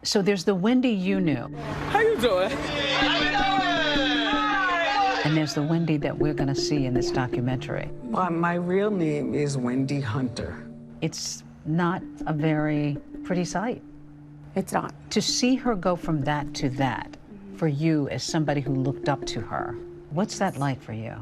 So there's the Wendy you knew. How you doing? And there's the Wendy that we're going to see in this documentary. My real name is Wendy Hunter. It's not a very pretty sight. It's not. To see her go from that to that, for you as somebody who looked up to her, what's that like for you?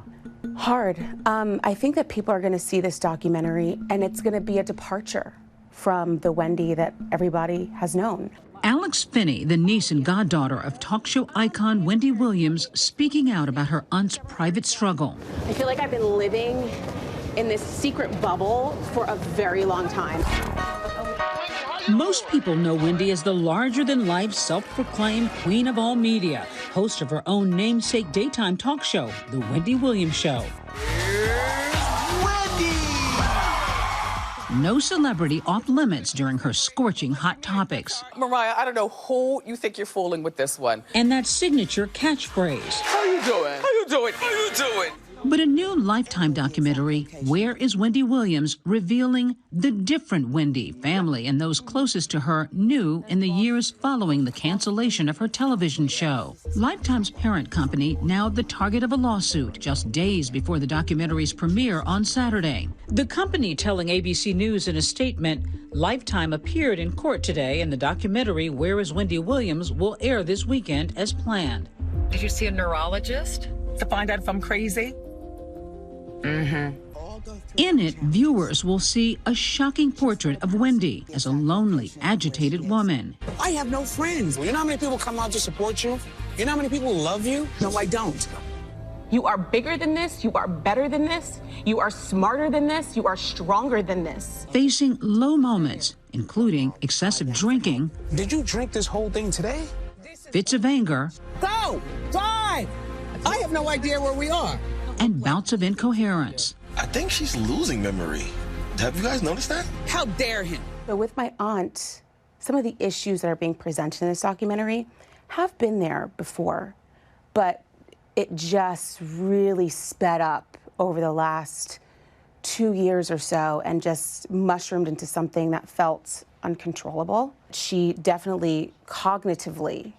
Hard. I think that people are going to see this documentary and it's going to be a departure from the Wendy that everybody has known. Alex Finnie, the niece and goddaughter of talk show icon Wendy Williams, speaking out about her aunt's private struggle. I feel like I've been living in this secret bubble for a very long time. Most people know Wendy as the larger-than-life, self-proclaimed queen of all media, host of her own namesake daytime talk show, The Wendy Williams Show. No celebrity off limits during her scorching hot topics. Mariah, I don't know who you think you're fooling with this one. And that signature catchphrase. How you doing? How you doing? How you doing? But a new Lifetime documentary, Where is Wendy Williams, revealing the different Wendy family and those closest to her knew in the years following the cancellation of her television show. Lifetime's parent company now the target of a lawsuit just days before the documentary's premiere on Saturday. The company telling ABC News in a statement, Lifetime appeared in court today and the documentary Where is Wendy Williams will air this weekend as planned. Did you see a neurologist to find out if I'm crazy? In it, viewers will see a shocking portrait of Wendy as a lonely, agitated woman. I have no friends. You know how many people come out to support you? You know how many people love you? No, I don't. You are bigger than this. You are better than this. You are smarter than this. You are stronger than this. Facing low moments, including excessive drinking. Did you drink this whole thing today? Fits of anger. Go! Drive! I have no idea where we are. And bouts of incoherence. I think she's losing memory. Have you guys noticed that? How dare him? So with my aunt, some of the issues that are being presented in this documentary have been there before, but it just really sped up over the last 2 years or so and just mushroomed into something that felt uncontrollable. She definitely cognitively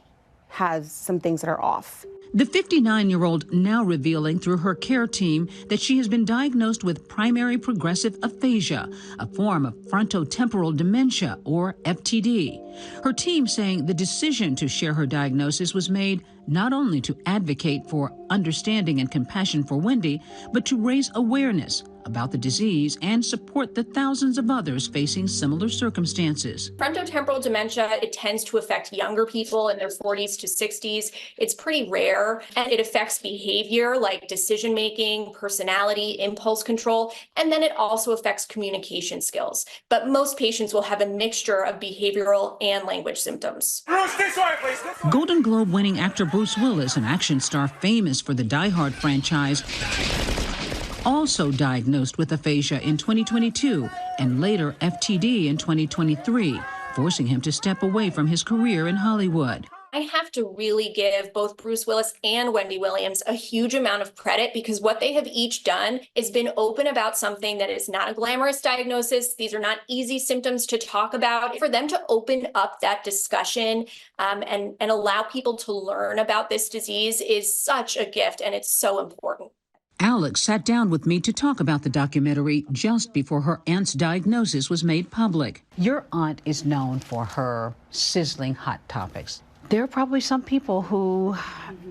has some things that are off. The 59-year-old now revealing through her care team that she has been diagnosed with primary progressive aphasia, a form of frontotemporal dementia, or FTD. Her team saying the decision to share her diagnosis was made not only to advocate for understanding and compassion for Wendy, but to raise awareness about the disease and support the thousands of others facing similar circumstances. Frontotemporal dementia, it tends to affect younger people in their 40s to 60s. It's pretty rare, and it affects behavior like decision-making, personality, impulse control, and then it also affects communication skills. But most patients will have a mixture of behavioral and language symptoms. Bruce, this way, please. This way. Golden Globe-winning actor Bruce Willis, an action star famous for the Die Hard franchise, also diagnosed with aphasia in 2022 and later FTD in 2023, forcing him to step away from his career in Hollywood. I have to really give both Bruce Willis and Wendy Williams a huge amount of credit because what they have each done is been open about something that is not a glamorous diagnosis. These are not easy symptoms to talk about. For them to open up that discussion and allow people to learn about this disease is such a gift, and it's so important. Alex sat down with me to talk about the documentary just before her aunt's diagnosis was made public. Your aunt is known for her sizzling hot topics. There are probably some people who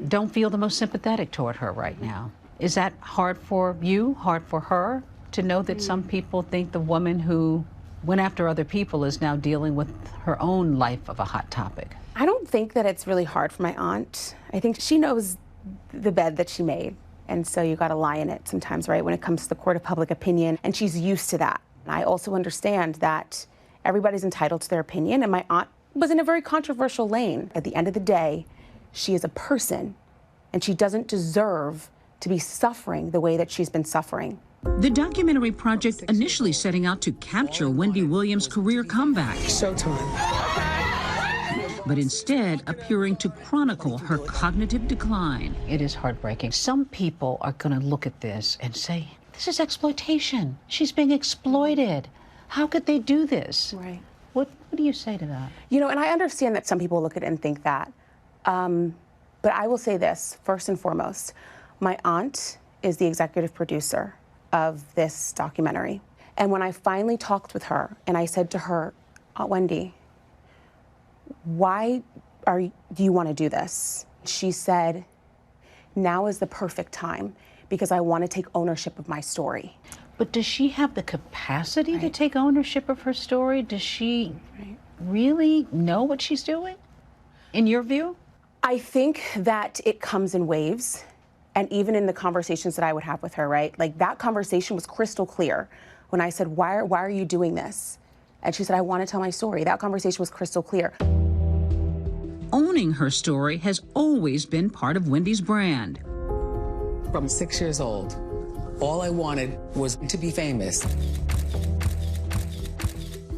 don't feel the most sympathetic toward her right now. Is that hard for you, hard for her, to know that some people think the woman who went after other people is now dealing with her own life of a hot topic? I don't think that it's really hard for my aunt. I think she knows the bed that she made. And so you got to lie in it sometimes, right, when it comes to the court of public opinion. And she's used to that. I also understand that everybody's entitled to their opinion. And my aunt was in a very controversial lane. At the end of the day, she is a person, and she doesn't deserve to be suffering the way that she's been suffering. The documentary project initially setting out to capture Wendy Williams' career comeback. Showtime. But instead appearing to chronicle her cognitive decline. It is heartbreaking. Some people are going to look at this and say, this is exploitation. She's being exploited. How could they do this? Right. What do you say to that? You know, and I understand that some people look at it and think that. But I will say this, first and foremost. My aunt is the executive producer of this documentary. And when I finally talked with her and I said to her, Aunt Wendy, why do you want to do this? She said, now is the perfect time because I want to take ownership of my story. But does she have the capacity to take ownership of her story? Does she really know what she's doing, in your view? I think that it comes in waves. And even in the conversations that I would have with her, right? Like that conversation was crystal clear when I said, why are you doing this? And she said, I want to tell my story. That conversation was crystal clear. Owning her story has always been part of Wendy's brand. From 6 years old, all I wanted was to be famous.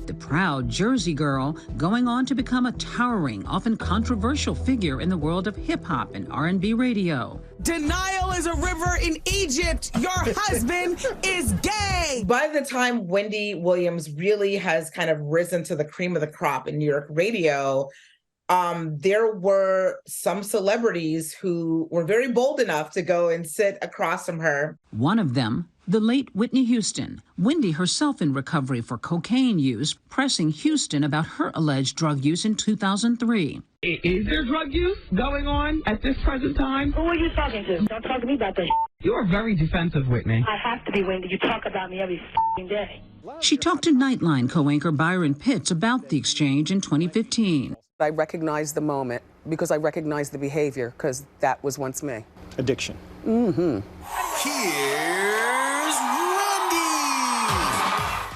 The proud Jersey girl going on to become a towering, often controversial figure in the world of hip-hop and R&B radio. Denial is a river in Egypt. Your husband is gay. By the time Wendy Williams really has kind of risen to the cream of the crop in New York radio, there were some celebrities who were very bold enough to go and sit across from her. One of them, the late Whitney Houston. Wendy, herself in recovery for cocaine use, pressing Houston about her alleged drug use in 2003. Is there drug use going on at this present time? Who are you talking to? Don't talk to me about that. You are very defensive, Whitney. I have to be, Wendy. You talk about me every day. She talked to Nightline co-anchor Byron Pitts about the exchange in 2015. I recognized the moment because I recognized the behavior because that was once me. Addiction. Mm-hmm. Here's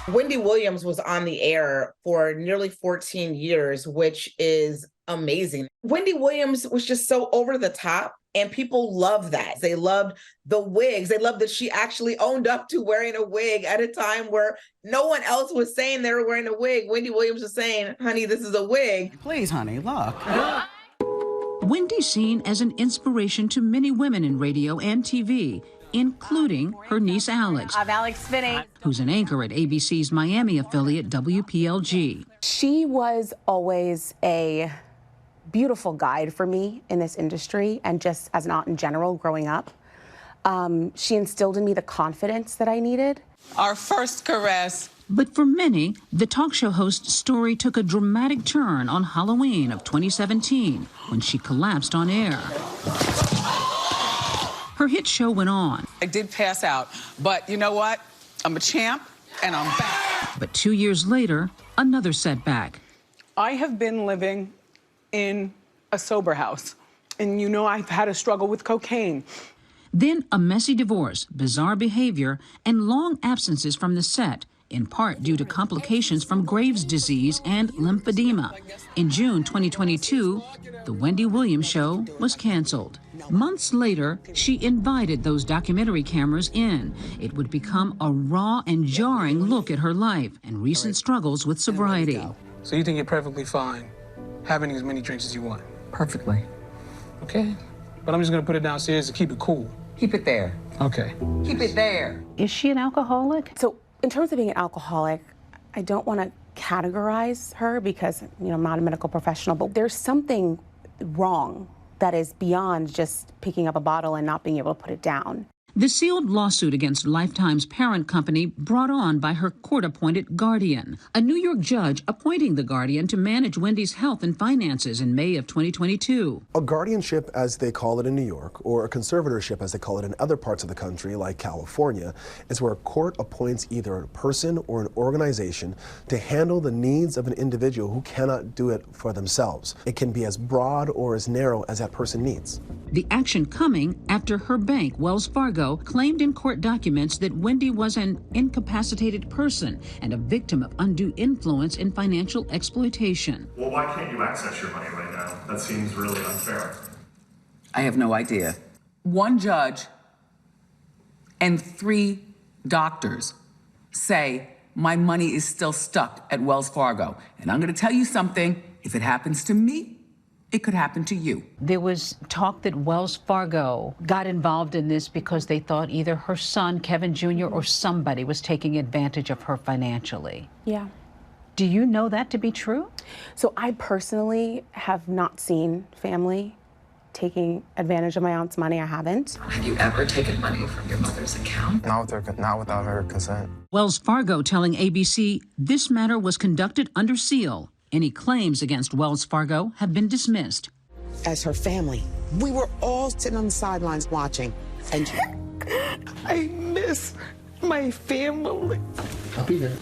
Wendy. Wendy Williams was on the air for nearly 14 years, which is amazing. Wendy Williams was just so over the top. And people love that. They loved the wigs. They loved that she actually owned up to wearing a wig at a time where no one else was saying they were wearing a wig. Wendy Williams was saying, honey, this is a wig. Please, honey, look. Wendy's seen as an inspiration to many women in radio and TV, including her niece Alex. I'm Alex Finnie, who's an anchor at ABC's Miami affiliate WPLG. She was always a beautiful guide for me in this industry and just as an aunt in general growing up. She instilled in me the confidence that I needed. Our first caress. But for many, the talk show host's story took a dramatic turn on Halloween of 2017 when she collapsed on air. Her hit show went on. I did pass out, but you know what? I'm a champ and I'm back. But 2 years later, another setback. I have been living in a sober house. And you know, I've had a struggle with cocaine. Then a messy divorce, bizarre behavior, and long absences from the set, in part due to complications from Graves' disease and lymphedema. In June 2022, The Wendy Williams Show was canceled. Months later, she invited those documentary cameras in. It would become a raw and jarring look at her life and recent struggles with sobriety. So you think you're perfectly fine having as many drinks as you want? Perfectly. Okay. But I'm just gonna put it downstairs to keep it cool. Keep it there. Okay. Keep it there. Is she an alcoholic? So in terms of being an alcoholic, I don't want to categorize her because, you know, I'm not a medical professional, but there's something wrong that is beyond just picking up a bottle and not being able to put it down. The sealed lawsuit against Lifetime's parent company brought on by her court-appointed guardian, a New York judge appointing the guardian to manage Wendy's health and finances in May of 2022. A guardianship, as they call it in New York, or a conservatorship, as they call it in other parts of the country, like California, is where a court appoints either a person or an organization to handle the needs of an individual who cannot do it for themselves. It can be as broad or as narrow as that person needs. The action coming after her bank, Wells Fargo, claimed in court documents that Wendy was an incapacitated person and a victim of undue influence in financial exploitation. Well, why can't you access your money right now? That seems really unfair. I have no idea. One judge and 3 doctors say my money is still stuck at Wells Fargo. And I'm going to tell you something, if it happens to me, it could happen to you. There was talk that Wells Fargo got involved in this because they thought either her son, Kevin Jr., or somebody was taking advantage of her financially. Yeah. Do you know that to be true? So I personally have not seen family taking advantage of my aunt's money. I haven't. Have you ever taken money from your mother's account? Not without her consent. Wells Fargo telling ABC this matter was conducted under seal. Any claims against Wells Fargo have been dismissed. As her family, we were all sitting on the sidelines watching. And I miss my family. I'll be there.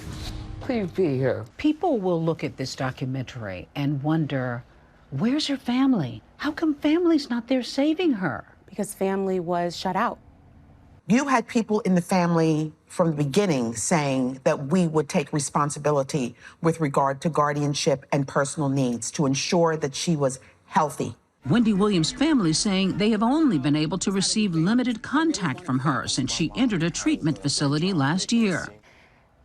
Please be here. People will look at this documentary and wonder, where's her family? How come family's not there saving her? Because family was shut out. you had people in the family from the beginning saying that we would take responsibility with regard to guardianship and personal needs to ensure that she was healthy. Wendy Williams' family saying they have only been able to receive limited contact from her since she entered a treatment facility last year.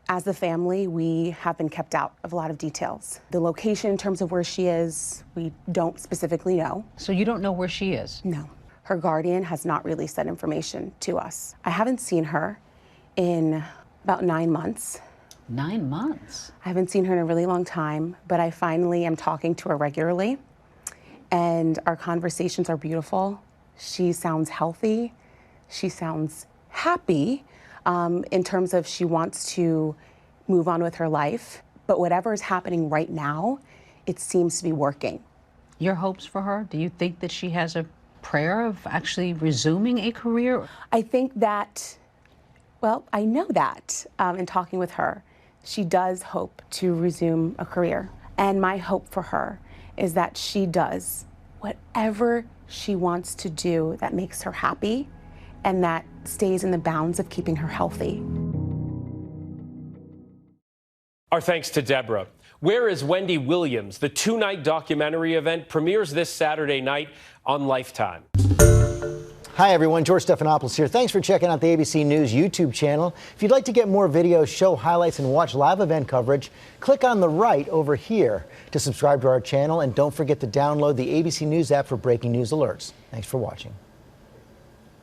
As a family, we have been kept out of a lot of details. The location in terms of where she is, we don't specifically know. So you don't know where she is? No. Her guardian has not released that information to us. I haven't seen her in about 9 months. 9 months? I haven't seen her in a really long time, but I finally am talking to her regularly. And our conversations are beautiful. She sounds healthy. She sounds happy in terms of she wants to move on with her life. But whatever is happening right now, it seems to be working. Your hopes for her? Do you think that she has a prayer of actually resuming a career? I think that, well, I know that in talking with her, she does hope to resume a career. And my hope for her is that she does whatever she wants to do that makes her happy and that stays in the bounds of keeping her healthy. Our thanks to Deborah. Where is Wendy Williams? The 2-night documentary event premieres this Saturday night on Lifetime. Hi, everyone. George Stephanopoulos here. Thanks for checking out the ABC News YouTube channel. If you'd like to get more videos, show highlights, and watch live event coverage, click on the right over here to subscribe to our channel. And don't forget to download the ABC News app for breaking news alerts. Thanks for watching.